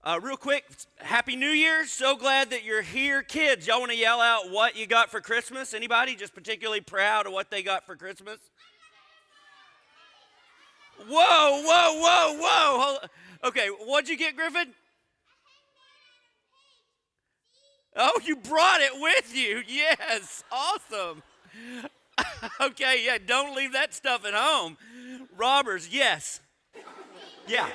Real quick, Happy New Year. So glad that you're here. Kids, y'all want to yell out what you got for Christmas? Anybody just particularly proud of what they got for Christmas? Whoa, whoa, whoa, whoa. Okay, what'd you get, Griffin? Oh, you brought it with you. Yes, awesome. Okay, yeah, don't leave that stuff at home. Robbers, yes. Yeah.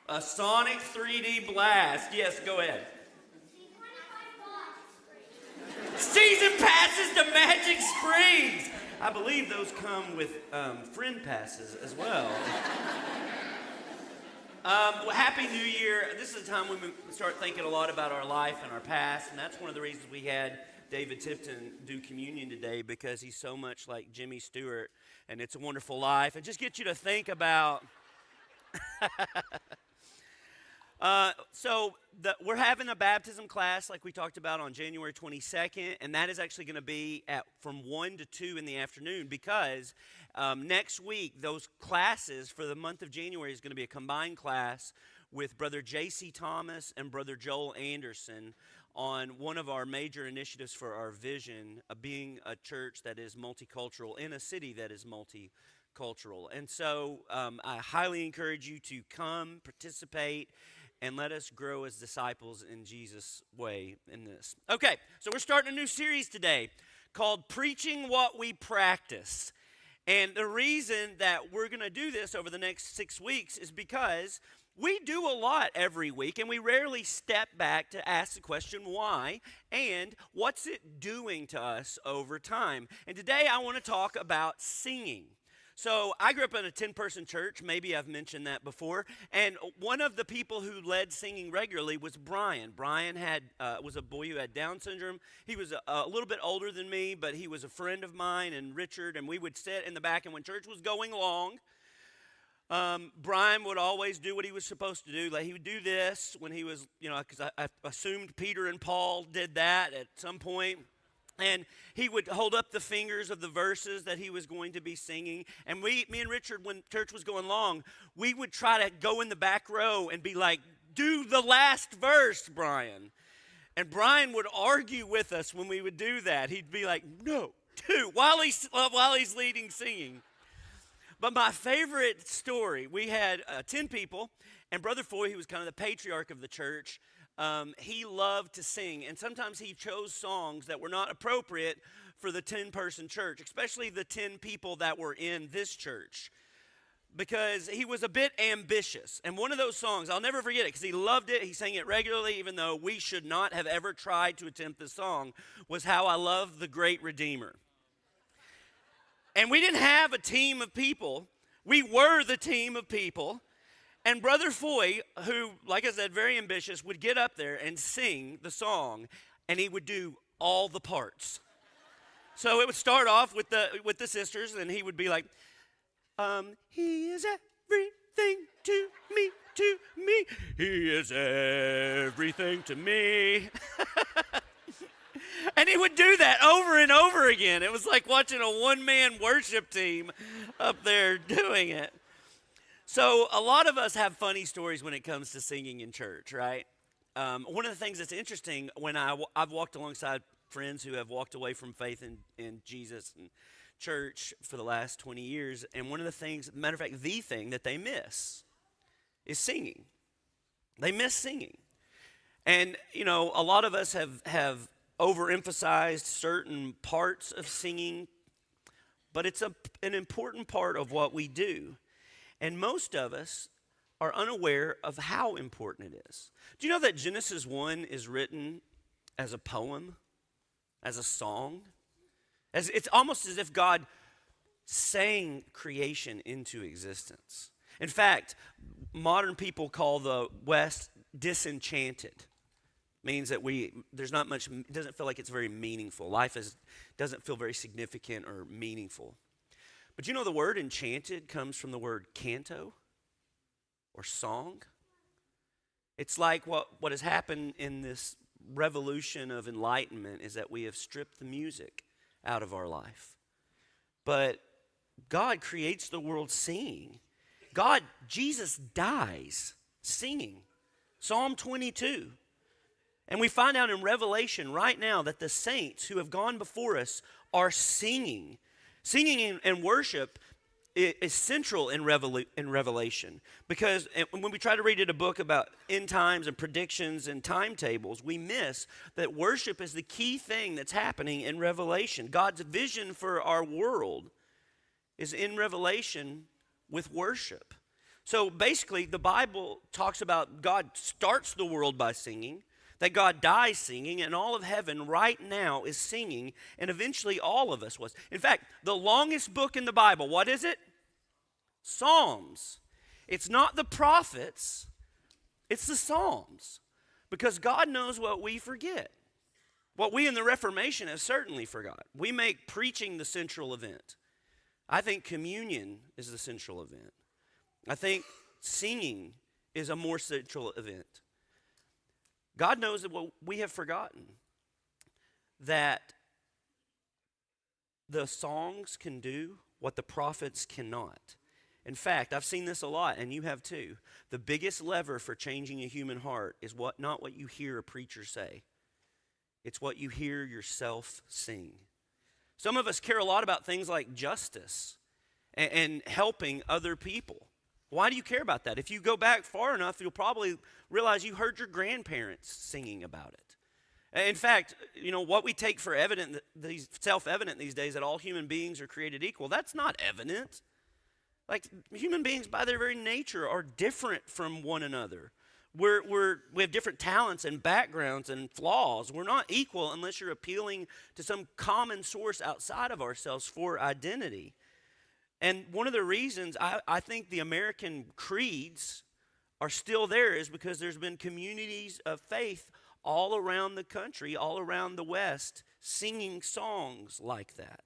A Sonic 3D Blast. Yes, go ahead. Season passes to Magic Springs. I believe those come with friend passes as well. Happy New Year. This is a time when we start thinking a lot about our life and our past, and that's one of the reasons we had David Tipton do communion today, because he's so much like Jimmy Stewart, and It's a Wonderful Life, and just get you to think about... We're having a baptism class like we talked about on January 22nd, and that is actually going to be from 1 to 2 in the afternoon, because next week those classes for the month of January is going to be a combined class with Brother J.C. Thomas and Brother Joel Anderson on one of our major initiatives for our vision of being a church that is multicultural in a city that is multicultural. And so I highly encourage you to come, participate, and let us grow as disciples in Jesus' way in this. Okay, so we're starting a new series today called Preaching What We Practice. And the reason that we're going to do this over the next 6 weeks is because we do a lot every week, and we rarely step back to ask the question why and what's it doing to us over time. And today I want to talk about singing. So I grew up in a 10-person church. Maybe I've mentioned that before. And one of the people who led singing regularly was Brian. Brian was a boy who had Down syndrome. He was a little bit older than me, but he was a friend of mine and Richard, and we would sit in the back, and when church was going along, Brian would always do what he was supposed to do. Like, he would do this when he was, because I assumed Peter and Paul did that at some point. And he would hold up the fingers of the verses that he was going to be singing. And me and Richard, when church was going long, we would try to go in the back row and be like, do the last verse, Brian. And Brian would argue with us when we would do that. He'd be like, no, while he's leading singing. But my favorite story, we had 10 people, and Brother Foy, who was kind of the patriarch of the church, he loved to sing, and sometimes he chose songs that were not appropriate for the 10-person church, especially the 10 people that were in this church, because he was a bit ambitious. And one of those songs, I'll never forget it, because he loved it. He sang it regularly, even though we should not have ever tried to attempt this song, was How I Love the Great Redeemer. And we didn't have a team of people. We were the team of people. And Brother Foy, who, like I said, very ambitious, would get up there and sing the song, and he would do all the parts. So it would start off with the sisters, and he would be like, he is everything to me, to me. He is everything to me. And he would do that over and over again. It was like watching a one-man worship team up there doing it. So a lot of us have funny stories when it comes to singing in church, right? One of the things that's interesting when I've walked alongside friends who have walked away from faith in Jesus and church for the last 20 years, and one of the things, matter of fact, the thing that they miss is singing. They miss singing. And, a lot of us have overemphasized certain parts of singing, but it's an important part of what we do. And most of us are unaware of how important it is. Do you know that Genesis 1 is written as a poem, as a song? It's almost as if God sang creation into existence. In fact, modern people call the West disenchanted. Means that there's not much, it doesn't feel like it's very meaningful. Life doesn't feel very significant or meaningful. But the word enchanted comes from the word canto or song. It's like what has happened in this revolution of enlightenment is that we have stripped the music out of our life. But God creates the world singing. Jesus dies Singing. Psalm 22. And we find out in Revelation right now that the saints who have gone before us are singing. Singing and worship is central in Revelation, because when we try to read a book about end times and predictions and timetables, we miss that worship is the key thing that's happening in Revelation. God's vision for our world is in Revelation with worship. So basically, the Bible talks about God starts the world by singing, that God dies singing, and all of heaven right now is singing, and eventually all of us was. In fact, the longest book in the Bible, what is it? Psalms. It's not the prophets, it's the Psalms. Because God knows what we forget. What we in the Reformation have certainly forgot. We make preaching the central event. I think communion is the central event. I think singing is a more central event. God knows that what we have forgotten, that the songs can do what the prophets cannot. In fact, I've seen this a lot, and you have too. The biggest lever for changing a human heart is not what you hear a preacher say. It's what you hear yourself sing. Some of us care a lot about things like justice and helping other people. Why do you care about that? If you go back far enough, you'll probably realize you heard your grandparents singing about it. In fact, what we take for self-evident these days, that all human beings are created equal, that's not evident. Like, human beings by their very nature are different from one another. We have different talents and backgrounds and flaws. We're not equal unless you're appealing to some common source outside of ourselves for identity. And one of the reasons I think the American creeds are still there is because there's been communities of faith all around the country, all around the West, singing songs like that.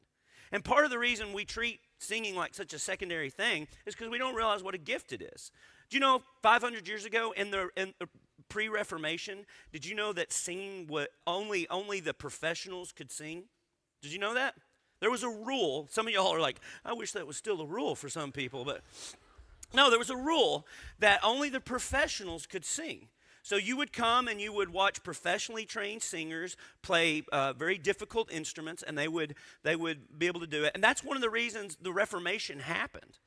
And part of the reason we treat singing like such a secondary thing is because we don't realize what a gift it is. Do you know 500 years ago in the pre-Reformation, did you know that singing, only the professionals could sing? Did you know that? There was a rule. Some of y'all are like, I wish that was still a rule for some people. But no, there was a rule that only the professionals could sing. So you would come and you would watch professionally trained singers play very difficult instruments, and they would be able to do it. And that's one of the reasons the Reformation happened.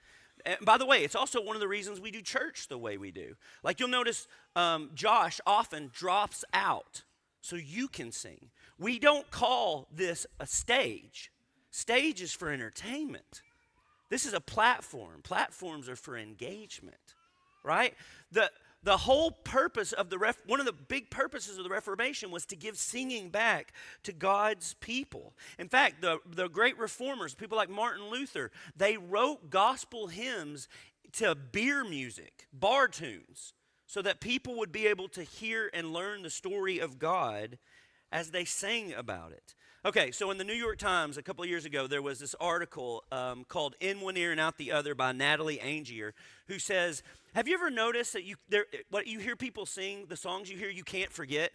And by the way, it's also one of the reasons we do church the way we do. Like, you'll notice Josh often drops out so you can sing. We don't call this a stage. Stage is for entertainment. This is a platform. Platforms are for engagement, right? The whole purpose of one of the big purposes of the Reformation was to give singing back to God's people. In fact, the great reformers, people like Martin Luther, they wrote gospel hymns to beer music, bar tunes, so that people would be able to hear and learn the story of God as they sang about it. Okay, so in the New York Times a couple of years ago, there was this article called In One Ear and Out the Other by Natalie Angier, who says, have you ever noticed that what you hear people sing, the songs you hear, you can't forget?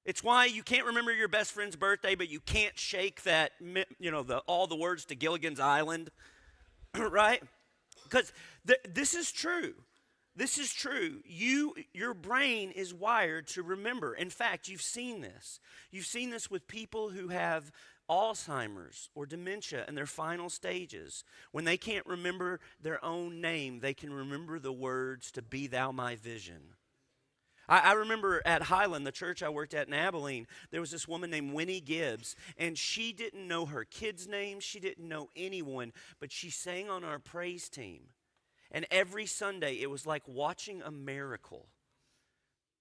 It's why you can't remember your best friend's birthday, but you can't shake that, all the words to Gilligan's Island, right? Because this is true. This is true. Your brain is wired to remember. In fact, you've seen this. You've seen this with people who have Alzheimer's or dementia in their final stages. When they can't remember their own name, they can remember the words to Be Thou My Vision. I remember at Highland, the church I worked at in Abilene, there was this woman named Winnie Gibbs, and she didn't know her kids' names. She didn't know anyone, but she sang on our praise team. And every Sunday, it was like watching a miracle,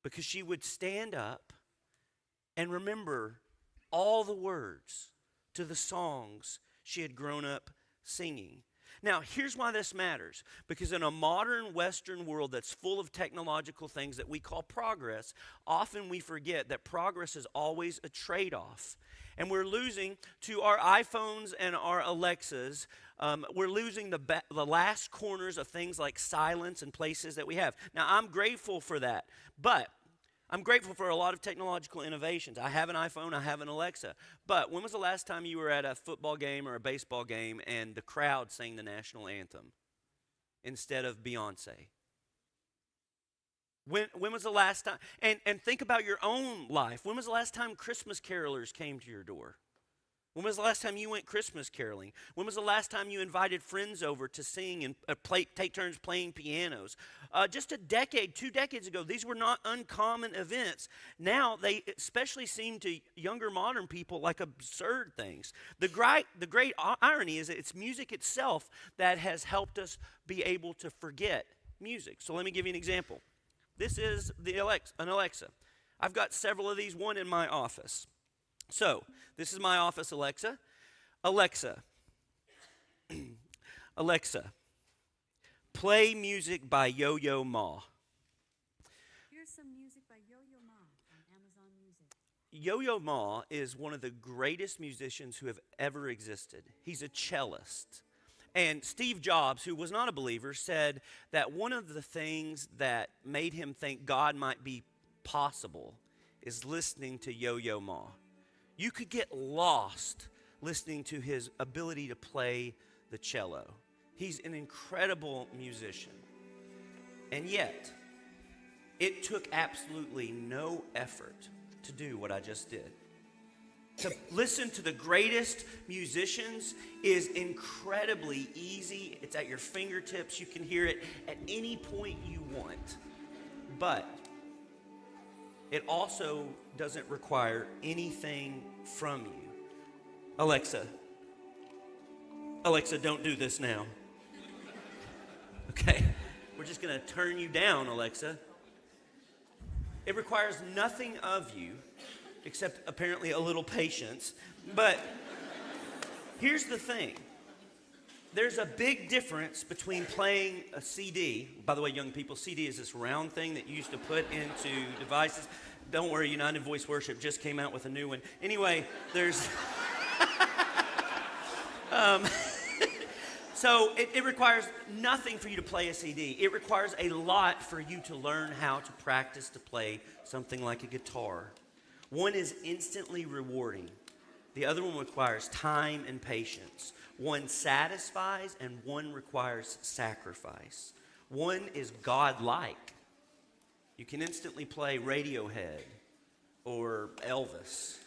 because she would stand up and remember all the words to the songs she had grown up singing. Now, here's why this matters. Because in a modern Western world that's full of technological things that we call progress, often we forget that progress is always a trade-off. And we're losing to our iPhones and our Alexas. We're losing the last corners of things like silence and places that we have. Now, I'm grateful for that. But I'm grateful for a lot of technological innovations. I have an iPhone, I have an Alexa. But when was the last time you were at a football game or a baseball game and the crowd sang the national anthem instead of Beyonce? When was the last time? And think about your own life. When was the last time Christmas carolers came to your door? When was the last time you went Christmas caroling? When was the last time you invited friends over to sing and take turns playing pianos? Just a decade, 2 decades ago, these were not uncommon events. Now they especially seem to younger modern people like absurd things. The great irony is that it's music itself that has helped us be able to forget music. So let me give you an example. This is an Alexa. I've got several of these, one in my office. So, this is my office Alexa. Alexa, Alexa, play music by Yo-Yo Ma. Here's some music by Yo-Yo Ma on Amazon Music. Yo-Yo Ma is one of the greatest musicians who have ever existed. He's a cellist. And Steve Jobs, who was not a believer, said that one of the things that made him think God might be possible is listening to Yo-Yo Ma. You could get lost listening to his ability to play the cello. He's an incredible musician. And yet, it took absolutely no effort to do what I just did. To listen to the greatest musicians is incredibly easy. It's at your fingertips. You can hear it at any point you want. But it also doesn't require anything from you. Alexa, don't do this now. Okay? We're just going to turn you down, Alexa. It requires nothing of you except apparently a little patience. But here's the thing. There's a big difference between playing a CD. By the way, young people, CD is this round thing that you used to put into devices. Don't worry, United Voice Worship just came out with a new one. Anyway, there's... So it requires nothing for you to play a CD. It requires a lot for you to learn how to practice to play something like a guitar. One is instantly rewarding. The other one requires time and patience. One satisfies and one requires sacrifice. One is God-like. You can instantly play Radiohead or Elvis.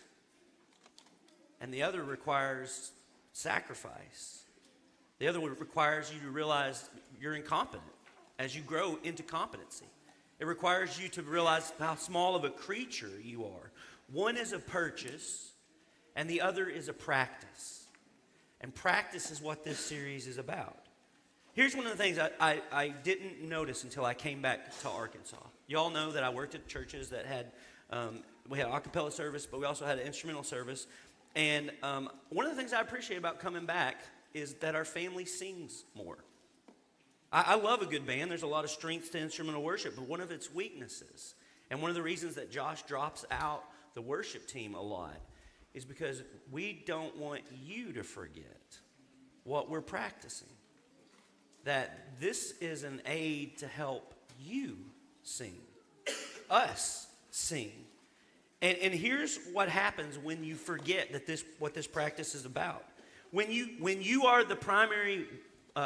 And the other requires sacrifice. The other one requires you to realize you're incompetent as you grow into competency. It requires you to realize how small of a creature you are. One is a purchase, and the other is a practice. And practice is what this series is about. Here's one of the things I didn't notice until I came back to Arkansas. You all know that I worked at churches that had, we had a cappella service, but we also had an instrumental service. And one of the things I appreciate about coming back is that our family sings more. I love a good band. There's a lot of strength to instrumental worship, but one of its weaknesses, and one of the reasons that Josh drops out the worship team a lot, is because we don't want you to forget what we're practicing. That this is an aid to help you sing, us sing. And here's what happens when you forget that what this practice is about. When you are the primary,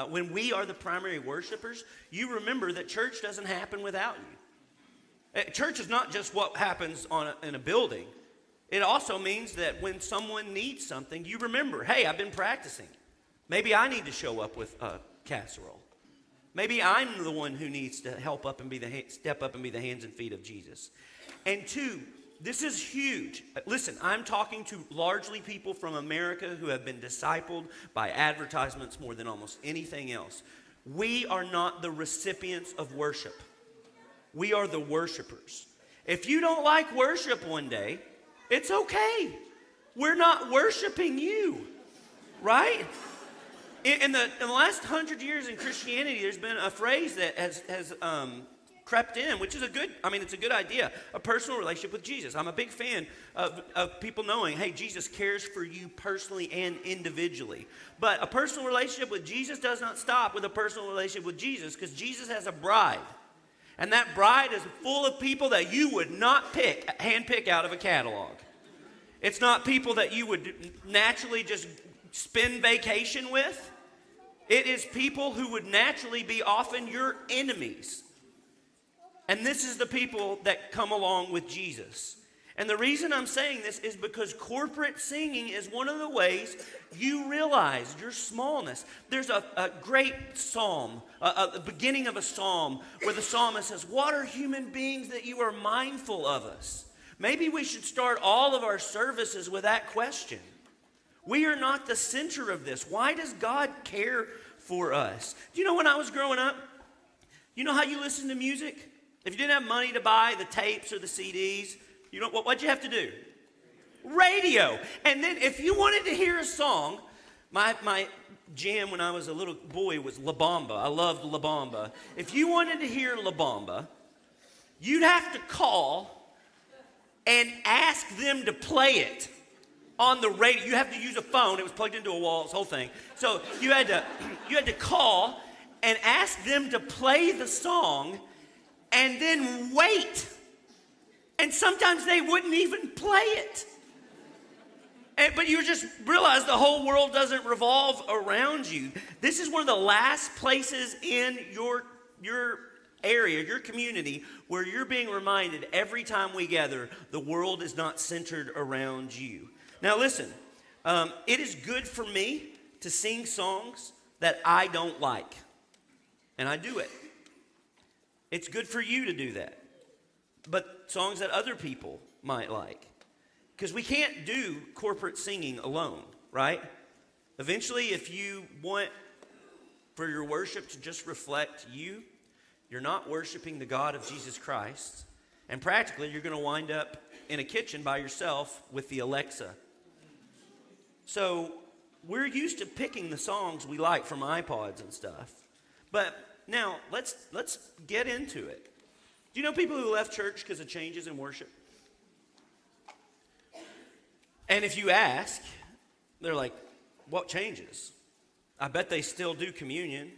when we are the primary worshipers, you remember that church doesn't happen without you. Church is not just what happens in a building. It also means that when someone needs something, you remember, hey, I've been practicing. Maybe I need to show up with a casserole. Maybe I'm the one who needs to step up and be the hands and feet of Jesus. And two, this is huge. Listen, I'm talking to largely people from America who have been discipled by advertisements more than almost anything else. We are not the recipients of worship. We are the worshipers. If you don't like worship one day, it's okay. We're not worshiping you, right? In the last 100 years in Christianity, there's been a phrase that has crept in, which is it's a good idea, a personal relationship with Jesus. I'm a big fan of people knowing, hey, Jesus cares for you personally and individually. But a personal relationship with Jesus does not stop with a personal relationship with Jesus, because Jesus has a bride. And that bride is full of people that you would not handpick out of a catalog. It's not people that you would naturally just spend vacation with. It is people who would naturally be often your enemies. And this is the people that come along with Jesus. And the reason I'm saying this is because corporate singing is one of the ways you realize your smallness. There's a great psalm, the beginning of a psalm, where the psalmist says, "What are human beings that you are mindful of us?" Maybe we should start all of our services with that question. We are not the center of this. Why does God care for us? Do you know when I was growing up, you know how you listen to music? If you didn't have money to buy the tapes or the CDs, you know what'd you have to do? Radio. And then if you wanted to hear a song, my jam when I was a little boy was La Bamba. I loved La Bamba. If you wanted to hear La Bamba, you'd have to call and ask them to play it on the radio. You have to use a phone. It was plugged into a wall, this whole thing. So you had to call and ask them to play the song and then wait. And sometimes they wouldn't even play it. But you just realize the whole world doesn't revolve around you. This is one of the last places in your area, your community, where you're being reminded every time we gather, the world is not centered around you. Now listen, it is good for me to sing songs that I don't like. And I do it. It's good for you to do that. But songs that other people might like. Because we can't do corporate singing alone, right? Eventually, if you want for your worship to just reflect you, you're not worshiping the God of Jesus Christ. And practically, you're going to wind up in a kitchen by yourself with the Alexa. So we're used to picking the songs we like from iPods and stuff. But now, let's get into it. Do you know people who left church because of changes in worship? And if you ask, they're like, what changes? I bet they still do communion.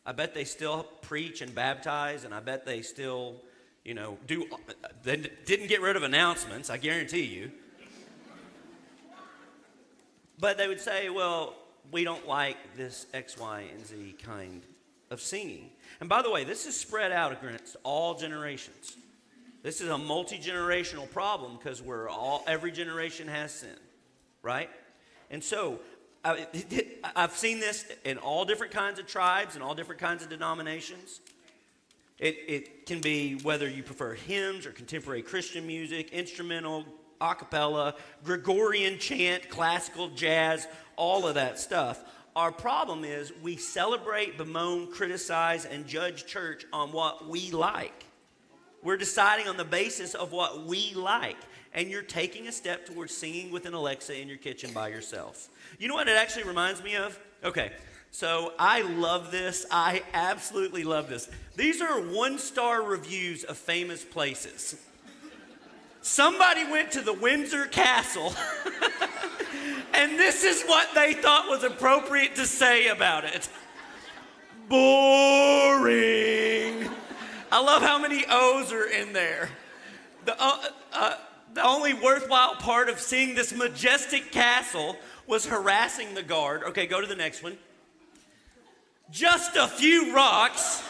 I bet they still preach and baptize, and I bet they still, do. They didn't get rid of announcements, I guarantee you. But they would say, well, we don't like this X, Y, and Z kind of singing. And by the way, this is spread out against all generations. This is a multi-generational problem because every generation has sin, right? And so I've seen this in all different kinds of tribes and all different kinds of denominations. It can be whether you prefer hymns or contemporary Christian music, instrumental, a cappella, Gregorian chant, classical, jazz, all of that stuff. Our problem is we celebrate, bemoan, criticize, and judge church on what we like. We're deciding on the basis of what we like. And you're taking a step towards singing with an Alexa in your kitchen by yourself. You know what it actually reminds me of? Okay, so I love this. I absolutely love this. These are 1-star reviews of famous places. Somebody went to the Windsor Castle, and this is what they thought was appropriate to say about it. Boring. I love how many O's are in there. The only worthwhile part of seeing this majestic castle was harassing the guard. Okay, go to the next one. Just a few rocks.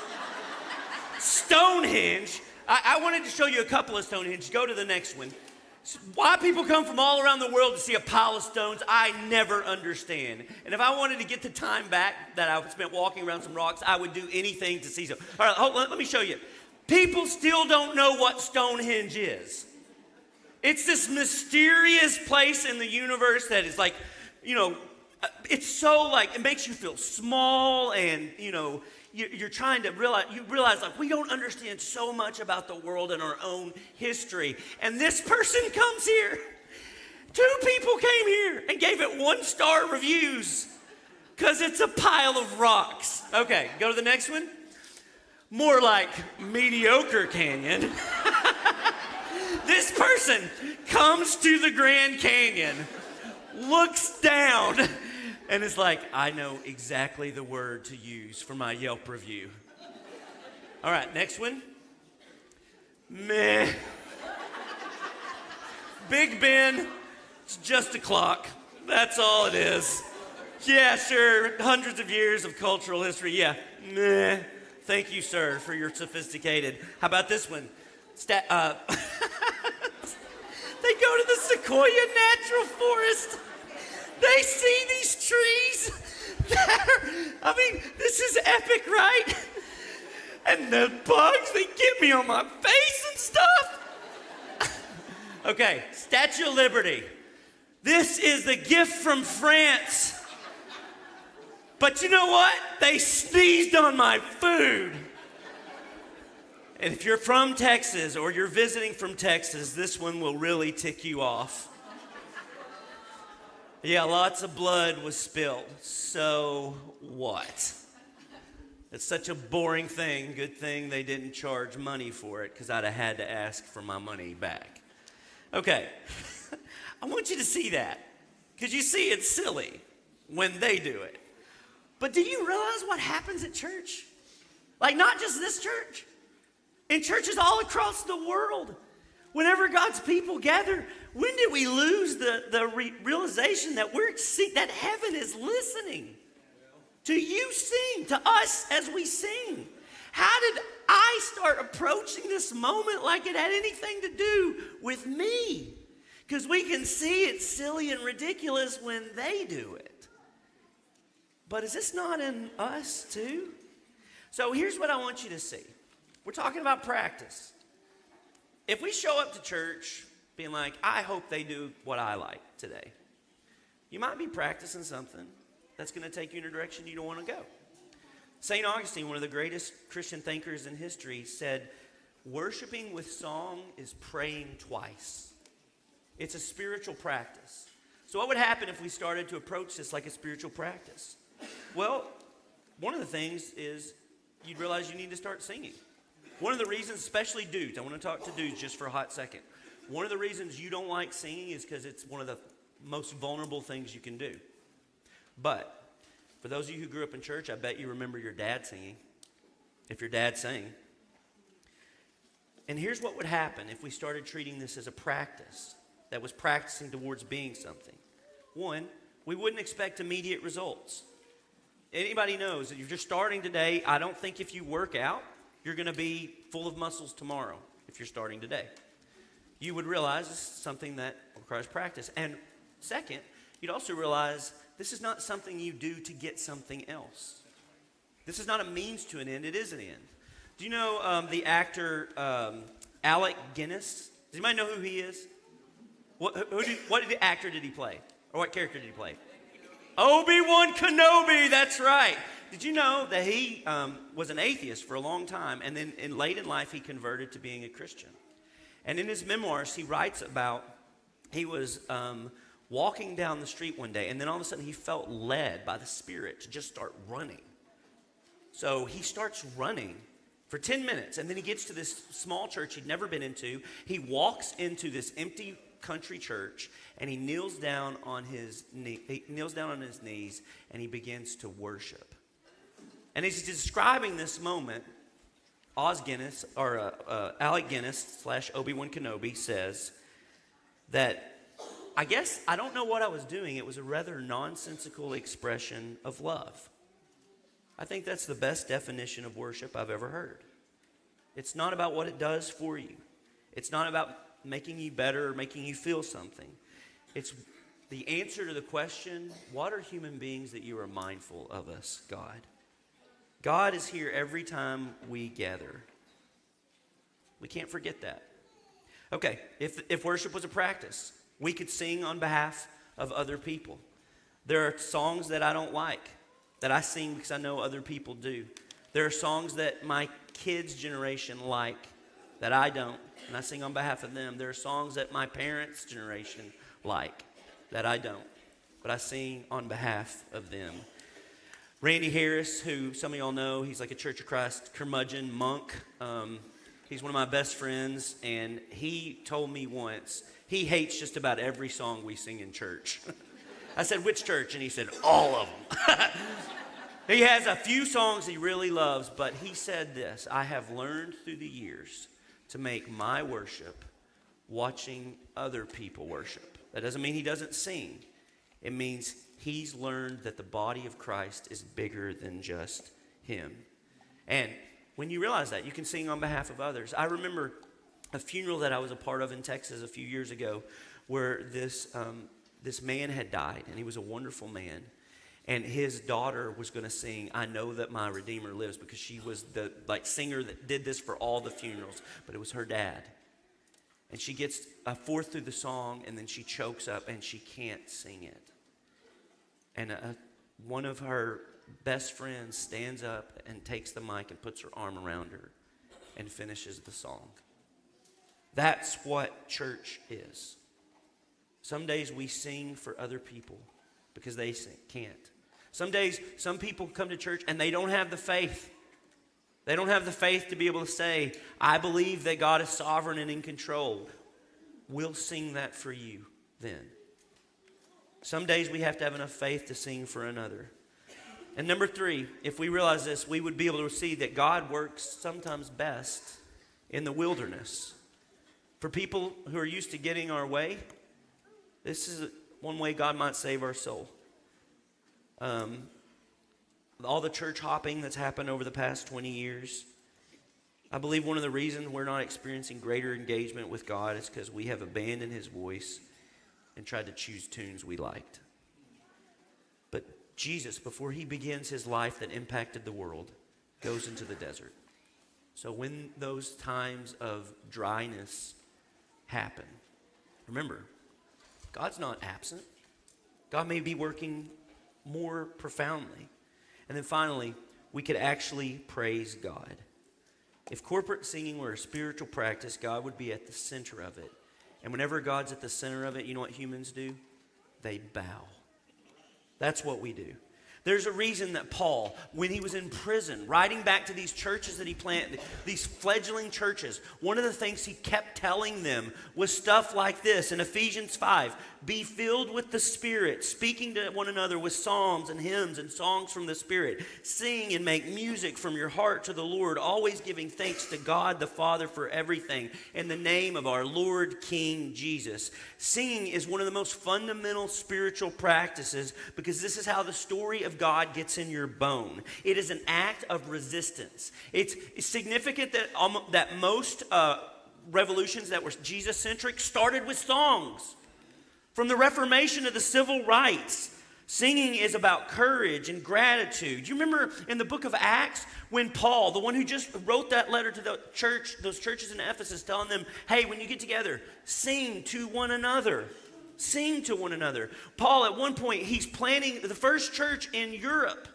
Stonehenge. I wanted to show you a couple of Stonehenge. Go to the next one. Why people come from all around the world to see a pile of stones, I never understand. And if I wanted to get the time back that I spent walking around some rocks, I would do anything to see some. All right, let me show you. People still don't know what Stonehenge is. It's this mysterious place in the universe that is like, it's so like, it makes you feel small and, you're trying to realize like we don't understand so much about the world and our own history. And this person comes here. 2 people came here and gave it 1-star reviews because it's a pile of rocks. Okay, go to the next one. More like mediocre canyon. This person comes to the Grand Canyon, looks down, and is like, I know exactly the word to use for my Yelp review. All right, next one. Meh. Big Ben, it's just a clock. That's all it is. Yeah, sure, hundreds of years of cultural history. Yeah, meh. Thank you, sir, for your sophisticated. How about this one? They go to the Sequoia Natural Forest. They see these trees. This is epic, right? And the bugs, they get me on my face and stuff. Okay, Statue of Liberty. This is the gift from France. But you know what? They sneezed on my food. And if you're from Texas or you're visiting from Texas, this one will really tick you off. Yeah, lots of blood was spilled. So what? It's such a boring thing. Good thing they didn't charge money for it, because I'd have had to ask for my money back. Okay, I want you to see that, because you see it's silly when they do it. But do you realize what happens at church? Like, not just this church. In churches all across the world. Whenever God's people gather, when did we lose the realization that that heaven is listening to you sing, to us as we sing? How did I start approaching this moment like it had anything to do with me? Because we can see it's silly and ridiculous when they do it. But is this not in us too? So here's what I want you to see. We're talking about practice. If we show up to church being like, I hope they do what I like today, you might be practicing something that's going to take you in a direction you don't want to go. St. Augustine, one of the greatest Christian thinkers in history, said, worshiping with song is praying twice. It's a spiritual practice. So what would happen if we started to approach this like a spiritual practice? Well, one of the things is you'd realize you need to start singing. One of the reasons, especially dudes, I want to talk to dudes just for a hot second. One of the reasons you don't like singing is because it's one of the most vulnerable things you can do. But for those of you who grew up in church, I bet you remember your dad singing, if your dad sang. And here's what would happen if we started treating this as a practice that was practicing towards being something. One, we wouldn't expect immediate results. Anybody knows that if you're starting today, I don't think if you work out, you're going to be full of muscles tomorrow if you're starting today. You would realize this is something that requires practice. And second, you'd also realize this is not something you do to get something else. This is not a means to an end, it is an end. Do you know the actor Alec Guinness? Does anybody know who he is? What actor did he play? Or what character did he play? Obi-Wan Kenobi, that's right. Did you know that he was an atheist for a long time, and then late in life he converted to being a Christian? And in his memoirs, he writes about he was walking down the street one day, and then all of a sudden he felt led by the Spirit to just start running. So he starts running for 10 minutes, and then he gets to this small church he'd never been into. He walks into this empty country church, and he kneels down on his knees, and he begins to worship. And he's describing this moment. Alec Guinness / Obi-Wan Kenobi says that, I don't know what I was doing. It was a rather nonsensical expression of love. I think that's the best definition of worship I've ever heard. It's not about what it does for you. It's not about making you better or making you feel something. It's the answer to the question, what are human beings that you are mindful of us, God? God is here every time we gather. We can't forget that. Okay, if worship was a practice, we could sing on behalf of other people. There are songs that I don't like, that I sing because I know other people do. There are songs that my kids' generation like that I don't, and I sing on behalf of them. There are songs that my parents' generation like that I don't, but I sing on behalf of them. Randy Harris, who some of y'all know, he's like a Church of Christ curmudgeon monk. He's one of my best friends, and he told me once, he hates just about every song we sing in church. I said, which church? And he said, all of them. He has a few songs he really loves, but he said this, I have learned through the years to make my worship watching other people worship. That doesn't mean he doesn't sing. It means he's learned that the body of Christ is bigger than just him. And When you realize that, you can sing on behalf of others. I remember a funeral that I was a part of in Texas a few years ago where this man had died, and he was a wonderful man. And his daughter was going to sing, "I Know That My Redeemer Lives," because she was the singer that did this for all the funerals, but it was her dad. And she gets a fourth through the song, and then she chokes up, and she can't sing it. And one of her best friends stands up and takes the mic and puts her arm around her and finishes the song. That's what church is. Some days we sing for other people because they can't. Some days, some people come to church and they don't have the faith. They don't have the faith to be able to say, "I believe that God is sovereign and in control." We'll sing that for you then. Some days we have to have enough faith to sing for another. And number 3, if we realize this, we would be able to see that God works sometimes best in the wilderness. For people who are used to getting our way, this is one way God might save our soul. All the church hopping that's happened over the past 20 years, I believe one of the reasons we're not experiencing greater engagement with God is because we have abandoned His voice and tried to choose tunes we liked. But Jesus, before He begins His life that impacted the world, goes into the desert. So when those times of dryness happen, remember, God's not absent. God may be working more profoundly. And then finally, we could actually praise God. If corporate singing were a spiritual practice, God would be at the center of it. And whenever God's at the center of it, you know what humans do? They bow. That's what we do. There's a reason that Paul, when he was in prison, writing back to these churches that he planted, these fledgling churches, one of the things he kept telling them was stuff like this in Ephesians 5. Be filled with the Spirit, speaking to one another with psalms and hymns and songs from the Spirit. Sing and make music from your heart to the Lord, always giving thanks to God the Father for everything in the name of our Lord King Jesus. Singing is one of the most fundamental spiritual practices because this is how the story of God gets in your bone. It is an act of resistance. It's significant that most revolutions that were Jesus-centric started with songs. From the Reformation to the civil rights, singing is about courage and gratitude. You remember in the book of Acts when Paul, the one who just wrote that letter to the church, those churches in Ephesus, telling them, hey, when you get together, sing to one another. Sing to one another. Paul, at one point, he's planning the first church in Europe.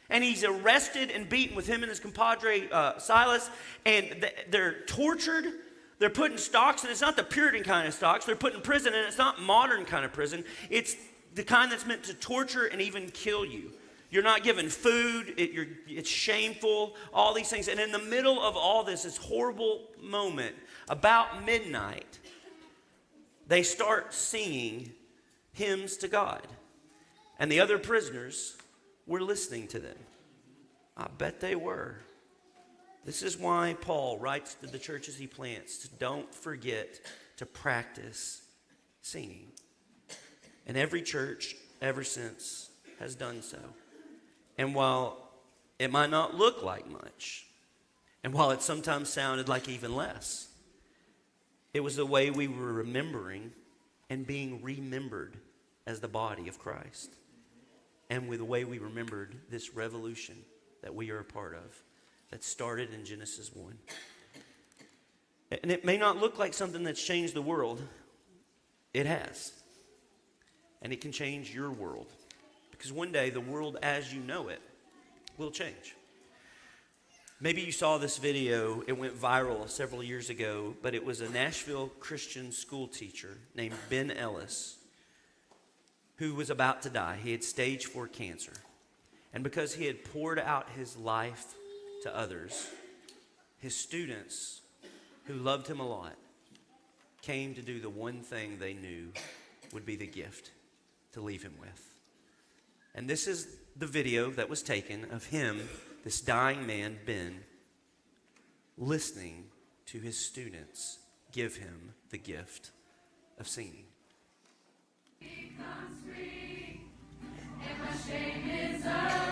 And he's arrested and beaten with him and his compadre Silas. And they're tortured. They're put in stocks, and it's not the Puritan kind of stocks. They're put in prison, and it's not modern kind of prison. It's the kind that's meant to torture and even kill you. You're not given food. It's shameful, all these things. And in the middle of all this horrible moment, about midnight, they start singing hymns to God. And the other prisoners were listening to them. I bet they were. This is why Paul writes to the churches he plants to don't forget to practice singing. And every church ever since has done so. And while it might not look like much, and while it sometimes sounded like even less, it was the way we were remembering and being remembered as the body of Christ. And with the way we remembered this revolution that we are a part of that started in Genesis 1. And it may not look like something that's changed the world. It has. And it can change your world. Because one day the world as you know it will change. Maybe you saw this video. It went viral several years ago, but it was a Nashville Christian school teacher named Ben Ellis who was about to die. He had stage 4 cancer. And because he had poured out his life to others, his students who loved him a lot came to do the one thing they knew would be the gift to leave him with. And this is the video that was taken of him, this dying man, Ben, listening to his students give him the gift of singing. Becomes free, and my shame is undone.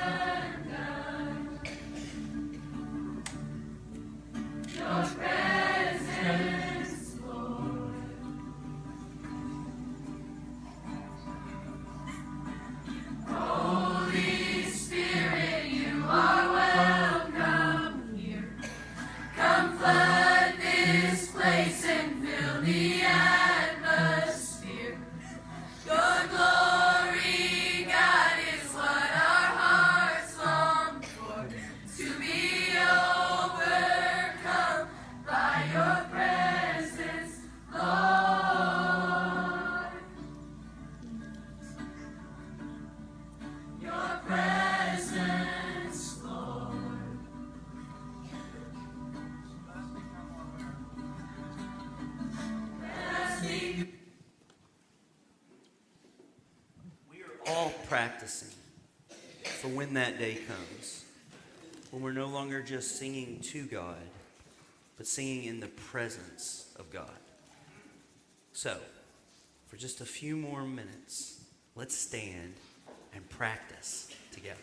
All practicing for when that day comes, when we're no longer just singing to God, but singing in the presence of God. So, for just a few more minutes, let's stand and practice together.